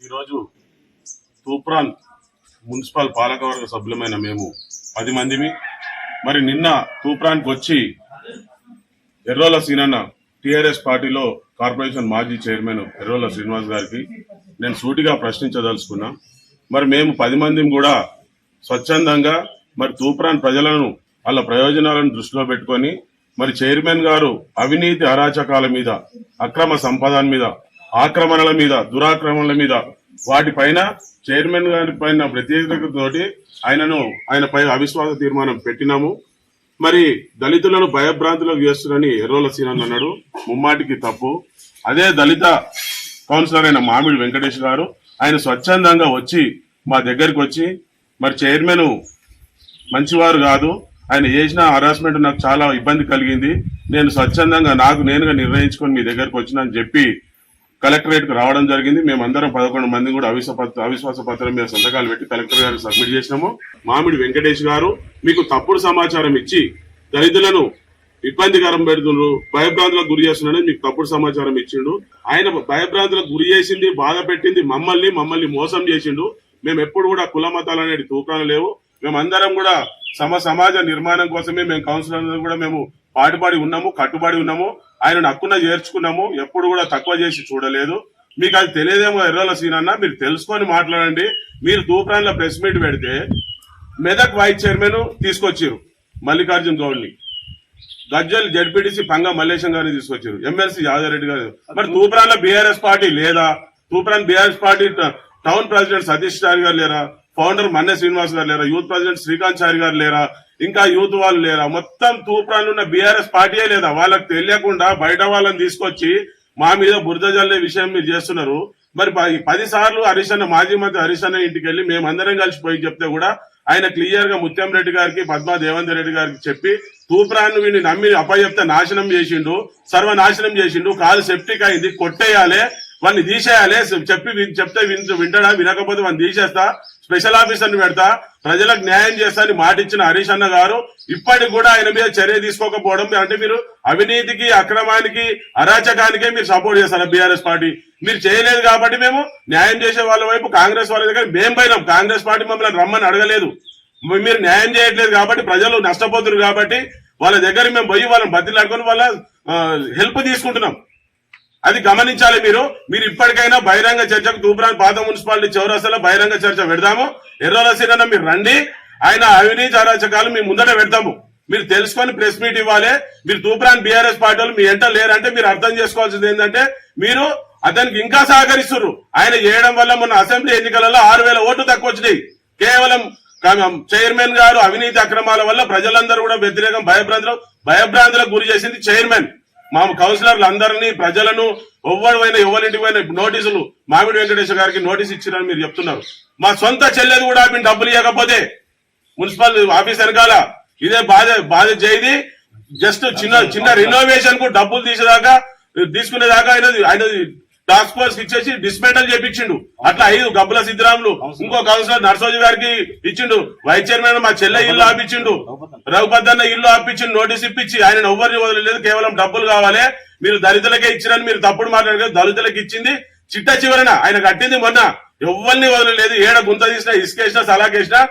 ఈరోజు తూప్రాన్ మున్సిపల్ పాలకవర్గ సభ్యులమైన మేము 10 మందిమి. మరి నిన్న తూప్రాన్కి వచ్చి ఎర్రోల సీనన్న టీఆర్ఎస్ పార్టీలో కార్పొరేషన్ మాజీ చైర్మన్ ఎర్రోల శ్రీనివాస్ గారికి నేను సూటిగా ప్రశ్నించదలుచుకున్నా. మరి మేము 10 మందిని కూడా స్వచ్ఛందంగా మరి తూప్రాన్ ప్రజలను వాళ్ళ ప్రయోజనాలను దృష్టిలో పెట్టుకొని మరి చైర్మన్ గారు అవినీతి అరాచకాల మీద, అక్రమ సంపద మీద, ఆక్రమణల మీద, దురాక్రమణల మీద వాటిపైన చైర్మన్ గారి పైన ప్రత్యేకతతోటి ఆయనపై అవిశ్వాస తీర్మానం పెట్టినాము. మరి దళితులను భయభ్రాంతులకు చేస్తున్నారని ఎర్రోల సీనన్న అన్నాడు. ముమ్మాటికి తప్పు. అదే దళిత కౌన్సిలర్ అయిన మామిడి వెంకటేష్ గారు ఆయన స్వచ్ఛందంగా వచ్చి మా దగ్గరికి వచ్చి మరి చైర్మన్ మంచివారు కాదు, ఆయన చేసిన హరాస్మెంట్ నాకు చాలా ఇబ్బంది కలిగింది, నేను స్వచ్ఛందంగా నాకు నేనుగా నిర్ణయించుకొని మీ దగ్గరకు వచ్చినా అని చెప్పి కలెక్టరేట్ కు రావడం జరిగింది. మేమందరం 11 మంది కూడా అవిశ్వాస పత్రం మీద సంతకాలు పెట్టి కలెక్టర్ గారికి సబ్మిట్ చేసినాము. మామిడి వెంకటేష్ గారు మీకు తప్పుడు సమాచారం ఇచ్చి దళితులను ఇబ్బందికరం పెడుతున్నారు, భయభ్రాంతులకు గురి చేస్తున్నారని మీకు తప్పుడు సమాచారం ఇచ్చిండు. ఆయన భయభ్రాంతులకు గురి చేసింది, బాధ పెట్టింది మమ్మల్ని మోసం చేసిండు. మేము ఎప్పుడు కూడా కుల మతాలు అనేది తూకాలు లేవు. మేమందరం కూడా సమాజ నిర్మాణం కోసమే మేము కౌన్సిలర్ కూడా మేము పాటుపడి ఉన్నాము, కట్టుబడి ఉన్నాము. ఆయనను హక్కున చేర్చుకున్నాము, ఎప్పుడు కూడా తక్కువ చేసి చూడలేదు. మీకు అది తెలియదేమో ఎర్రోల సీనన్న, మీరు తెలుసుకొని మాట్లాడండి. మీరు తూప్రాన్లో ప్రెస్ మీట్ పెడితే మెదక్ వైస్ చైర్మన్ తీసుకొచ్చారు మల్లికార్జున్ గౌడ్ని, గజ్జల్ జడ్పీటీసీ పంగ మల్లేశం గారిని తీసుకొచ్చారు, ఎమ్మెల్సీ యాదవరెడ్డి గారు. మరి తూప్రాన్లో బీఆర్ఎస్ పార్టీ లేదా? Toopran BRS party town president Satish Chari గారు లేరా? ఫౌండర్ మన్నె శ్రీనివాస్ గారు లేరా? యూత్ ప్రెసిడెంట్ శ్రీకాంత్ చారి గారు లేరా? ఇంకా యూత్ వాళ్ళు లేరా? మొత్తం తూప్రాన్ ఉన్న బీఆర్ఎస్ పార్టీయే లేదా? వాళ్ళకి తెలియకుండా బయట వాళ్ళని తీసుకొచ్చి మా మీద బురద జల్లే విషయం మీరు చేస్తున్నారు. మరి 10 సార్లు హరీషన్న, మాజీ మంత్రి హరీషన్న ఇంటికి వెళ్లి మేమందరం కలిసిపోయి చెప్తే కూడా ఆయన క్లియర్ గా ముత్యం రెడ్డి గారికి, పద్మా దేవేందర్ రెడ్డి గారికి చెప్పి తూప్రాన్ వీడిని నమ్మి అప్పచెప్తే నాశనం చేసిండు, సర్వనాశనం చేసిండు. కాలు సెప్టిక్ అయింది, కొట్టేయాలి, వాడిని తీసేయాలి. చెప్తే వింటాడా? వినకపోతే వాడిని తీసేస్తా, స్పెషల్ ఆఫీసర్ని పెడతా, ప్రజలకు న్యాయం చేస్తా అని మాటిచ్చిన హరీష్ అన్న గారు ఇప్పటికి కూడా ఆయన మీద చర్య తీసుకోకపోవడం అంటే మీరు అవినీతికి, అక్రమానికి, అరాచకానికే మీరు సపోర్ట్ చేస్తారా బీఆర్ఎస్ పార్టీ? మీరు చేయలేదు కాబట్టి మేము న్యాయం చేసే వాళ్ళ వైపు కాంగ్రెస్ వాళ్ళ దగ్గర మేము పోయినాం. కాంగ్రెస్ పార్టీ మమ్మల్ని రమ్మని అడగలేదు. మీరు న్యాయం చేయట్లేదు కాబట్టి, ప్రజలు నష్టపోతున్నారు కాబట్టి వాళ్ళ దగ్గర మేము పోయి వాళ్ళని బతిలాడుకొని వాళ్ళ హెల్ప్ తీసుకుంటున్నాం. అది గమనించాలి. మీరు ఇప్పటికైనా బహిరంగ చర్చకు తూప్రాన్ పాత మున్సిపాలిటీ చౌరస్తాలో బహిరంగ చర్చ పెడదాము. ఎర్రోల సీనన్న మీరు రండి, ఆయన అవినీతి అరాచకాలు మీ ముందట పెడతాము. మీరు తెలుసుకొని ప్రెస్ మీట్ ఇవ్వాలి. మీరు తూప్రాన్ బీఆర్ఎస్ పార్టీ వాళ్ళు మీ ఎంట లేరంటే మీరు అర్థం చేసుకోవాల్సింది ఏంటంటే మీరు అతనికి ఇంకా సహకరిస్తున్నారు. ఆయన చేయడం వల్ల మొన్న అసెంబ్లీ ఎన్నికలలో 6,000 ఓట్లు తక్కువ వచ్చినాయి. కేవలం చైర్మన్ గారు అవినీతి అక్రమాల వల్ల ప్రజలందరూ కూడా వ్యతిరేకం, భయభ్రాంతులకు గురి చేసింది చైర్మన్. మా కౌన్సిలర్లు అందరినీ, ప్రజలను ఎవరింటికి పోయిన నోటీసులు మామిడి వెంకటేశ్వర గారికి నోటీస్ ఇచ్చిరని మీరు చెప్తున్నారు. మా సొంత చెల్లెది కూడా ఆమె డబ్బులు ఇవ్వకపోతే మున్సిపల్ ఆఫీస్ వెనకాల ఇదే బాధ చేయది. జస్ట్ చిన్న రినోవేషన్ కు డబ్బులు తీసుకునేదాకా ఆయన టాస్క్ ఫోర్స్ ఇచ్చేసి డిస్మెంటల్ చేపించిండు. అట్లా 5 గబ్బుల సిద్ధిరాములు, ఇంకో కౌన్సిలర్ నర్సోజీ గారికి ఇచ్చిండు. వైస్ చైర్మన్ మా చెల్లె ఇల్లు ఆపించిండు, రఘుపద్దన్న ఇల్లు ఆపించిండు, నోటీస్ ఇప్పించి ఆయన ఎవరిని వదలలేదు. కేవలం డబ్బులు కావాలి, మీరు దళితులకే ఇచ్చిరని మీరు తప్పుడు మాట్లాడారు. దళితులకు ఇచ్చింది చిట్ట చివరన ఆయన కట్టింది మొన్న. ఎవరిని వదలలేదు. ఏడ గుంత తీసినా, ఇసుకేసినా, సలాకేసినా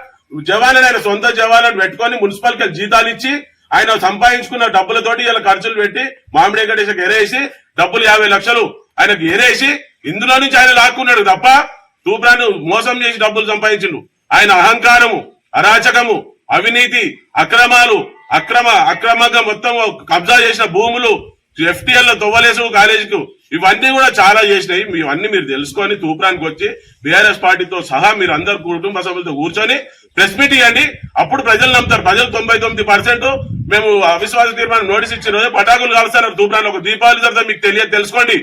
జవాన్ ఆయన సొంత జవాన్లను పెట్టుకొని మున్సిపల్ కి జీతాలు ఇచ్చి ఆయన సంపాదించుకున్న డబ్బులతోటి ఇలా ఖర్చులు పెట్టి మామిడి వెంకటేశ్వరకి ఎరేసి డబ్బులు 50 లక్షలు ఆయనకు ఎరేసి ఇందులో నుంచి ఆయన లాక్కున్నాడు తప్ప తూప్రాను మోసం చేసి డబ్బులు సంపాదించిండు. ఆయన అహంకారము, అరాచకము, అవినీతి, అక్రమంగా మొత్తం కబ్జా చేసిన భూములు, ఎఫ్టీఎల్ తొవ్వలేసు కాలేజీకు, ఇవన్నీ కూడా చాలా చేసినాయి. ఇవన్నీ మీరు తెలుసుకొని తూప్రానికి వచ్చి బీఆర్ఎస్ పార్టీతో సహా మీరు అందరు కుటుంబ సభ్యులతో కూర్చొని ప్రెస్ మీట్ ఇవ్వండి. అప్పుడు ప్రజలు నమ్ముతారు. ప్రజలు 99% మేము అవిశ్వాస తీర్మానం నోటీస్ ఇచ్చిన రోజు పటాకులు కాలుస్తున్నారు. తూప్రాన్ ఒక దీపావళి తర్వాత మీకు తెలుసుకోండి.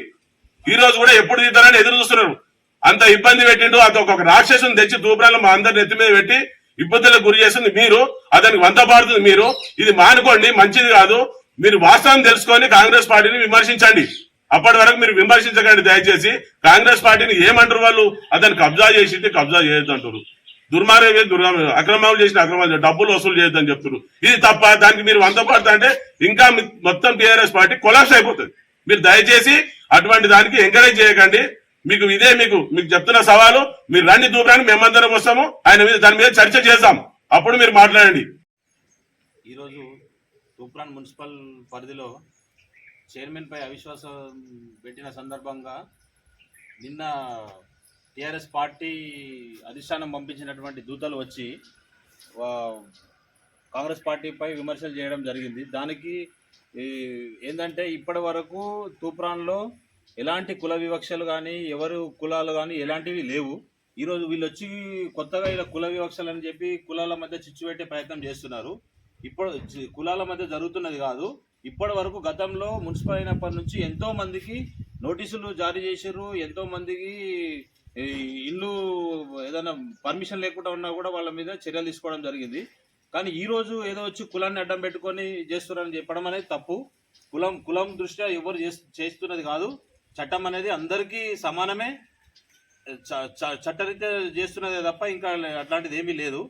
ఈ రోజు కూడా ఎప్పుడు తీద్దారని ఎదురు చూస్తున్నారు. అంత ఇబ్బంది పెట్టిండు. అది ఒక రాక్షసుని తెచ్చి తూప్రాన్లో మా అందరి నెత్తి మీద పెట్టి ఇబ్బందులకు గురి చేస్తుంది మీరు. అతనికి వంతపాడుతుంది మీరు. ఇది మానుకోండి, మంచిది కాదు. మీరు వాస్తవం తెలుసుకొని కాంగ్రెస్ పార్టీని విమర్శించండి. అప్పటి వరకు మీరు విమర్శించకండి దయచేసి. కాంగ్రెస్ పార్టీని ఏమంటారు వాళ్ళు? అతను కబ్జా చేసింది, కబ్జా చేయొద్దు అంటారు. అక్రమాలు చేసిన అక్రమాలు, డబ్బులు వసూలు చేయొద్దని చెప్తున్నారు. ఇది తప్ప. దానికి మీరు వంతపాడుతా అంటే ఇంకా మొత్తం టీఆర్ఎస్ పార్టీ కొలాప్స్ అయిపోతుంది. మీరు దయచేసి అటువంటి దానికి ఎంకరేజ్ చేయకండి. మీకు మీకు చెప్తున్న సవాలు, మీరు రండి తూప్రానికి, మేమందరం వస్తాము, దాని మీద చర్చ చేద్దాం, అప్పుడు మీరు మాట్లాడండి. ఈరోజు తూప్రాన్ మున్సిపల్ పరిధిలో చైర్మన్ పై అవిశ్వాసం పెట్టిన సందర్భంగా నిన్న టీఆర్ఎస్ పార్టీ అధిష్టానం పంపించినటువంటి దూతలు వచ్చి కాంగ్రెస్ పార్టీపై విమర్శలు చేయడం జరిగింది. దానికి ఏంటంటే ఇప్పటి వరకు తూప్రాన్లో ఎలాంటి కుల వివక్షలు కానీ ఎవరు కులాలు కానీ ఎలాంటివి లేవు. ఈరోజు వీళ్ళు వచ్చి కొత్తగా ఇలా కుల వివక్షలు అని చెప్పి కులాల మధ్య చిచ్చు పెట్టే ప్రయత్నం చేస్తున్నారు. ఇప్పుడు కులాల మధ్య జరుగుతున్నది కాదు. ఇప్పటి వరకు గతంలో మున్సిపల్ అయినప్పటి నుంచి ఎంతో మందికి నోటీసులు జారీ చేశారు, ఎంతో మందికి ఇల్లు ఏదైనా పర్మిషన్ లేకుండా ఉన్నా కూడా వాళ్ళ మీద చర్యలు తీసుకోవడం జరిగింది. కానీ ఈరోజు ఏదో వచ్చి కులాన్ని అడ్డం పెట్టుకొని చేస్తున్నారని చెప్పడం అనేది తప్పు. కులం దృష్ట్యా ఎవరు చేస్తున్నది కాదు. చట్టం అనేది అందరికీ సమానమే, చట్టరీత్యా చేస్తున్నదే తప్ప ఇంకా అట్లాంటిది ఏమీ లేదు.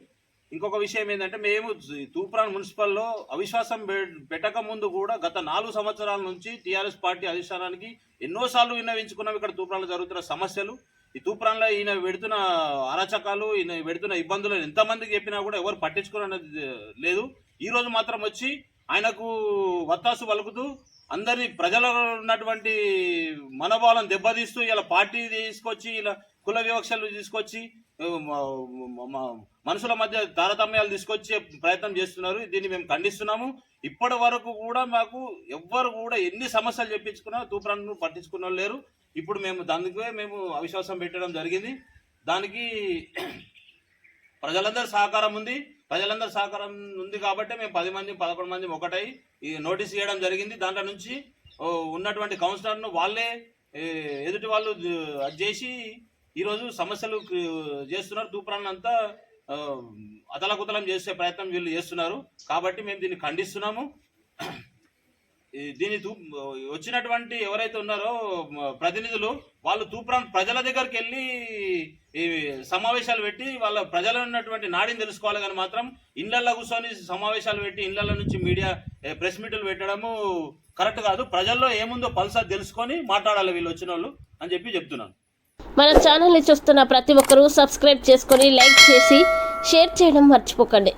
ఇంకొక విషయం ఏంటంటే, మేము తూప్రాన్ మున్సిపల్లో అవిశ్వాసం పెట్టక ముందు కూడా గత 4 సంవత్సరాల నుంచి టీఆర్ఎస్ పార్టీ అధిష్టానానికి ఎన్నోసార్లు విన్నవించుకున్నాం ఇక్కడ తూప్రాన్లో జరుగుతున్న సమస్యలు. ఈ తూప్రాన్లో ఈయన పెడుతున్న అరాచకాలు, ఈయన పెడుతున్న ఇబ్బందులు ఎంతమందికి చెప్పినా కూడా ఎవరు పట్టించుకున్నది లేదు. ఈరోజు మాత్రం వచ్చి ఆయనకు వత్తాసు పలుకుతూ అందరినీ ప్రజలలో ఉన్నటువంటి మనోభావాలను దెబ్బతీస్తూ ఇలా పార్టీ తీసుకొచ్చి ఇలా కుల వివక్షలు తీసుకొచ్చి మనుషుల మధ్య తారతమ్యాలు తీసుకొచ్చే ప్రయత్నం చేస్తున్నారు. దీన్ని మేము ఖండిస్తున్నాము. ఇప్పటి వరకు కూడా మాకు ఎవ్వరు కూడా ఎన్ని సమస్యలు చెప్పించుకున్నా తూప్రాన్ను పట్టించుకున్న లేరు. ఇప్పుడు మేము అవిశ్వాసం పెట్టడం జరిగింది. దానికి ప్రజలందరి సహకారం ఉంది కాబట్టి మేము 10 మంది 11 మంది ఒకటై ఈ నోటీస్ ఇవ్వడం జరిగింది. దాంట్లో నుంచి ఉన్నటువంటి కౌన్సిలర్ను వాళ్ళే ఎదుటి వాళ్ళు అది చేసి ఈరోజు సమస్యలు చేస్తున్నారు. తూప్రాన్ అంతా అతలకుతలం చేసే ప్రయత్నం వీళ్ళు చేస్తున్నారు. కాబట్టి మేము దీన్ని ఖండిస్తున్నాము. దీని వచ్చినటువంటి ఎవరైతే ఉన్నారో ప్రతినిధులు, వాళ్ళు తూప్రాన్ ప్రజల దగ్గరికి వెళ్ళి ఈ సమావేశాలు పెట్టి వాళ్ళ ప్రజలు ఉన్నటువంటి నాడిని తెలుసుకోవాలి. కానీ మాత్రం ఇళ్లల్లో కూర్చొని సమావేశాలు పెట్టి ఇళ్ల నుంచి మీడియా ప్రెస్ మీట్లు పెట్టడము కరెక్ట్ కాదు. ప్రజల్లో ఏముందో పల్సా తెలుసుకొని మాట్లాడాలి వీళ్ళు వచ్చిన వాళ్ళు అని చెప్తున్నాను. మన ఛానల్ని చూస్తున్న ప్రతి ఒక్కరూ సబ్స్క్రైబ్ చేసుకొని లైక్ చేసి షేర్ చేయడం మర్చిపోకండి.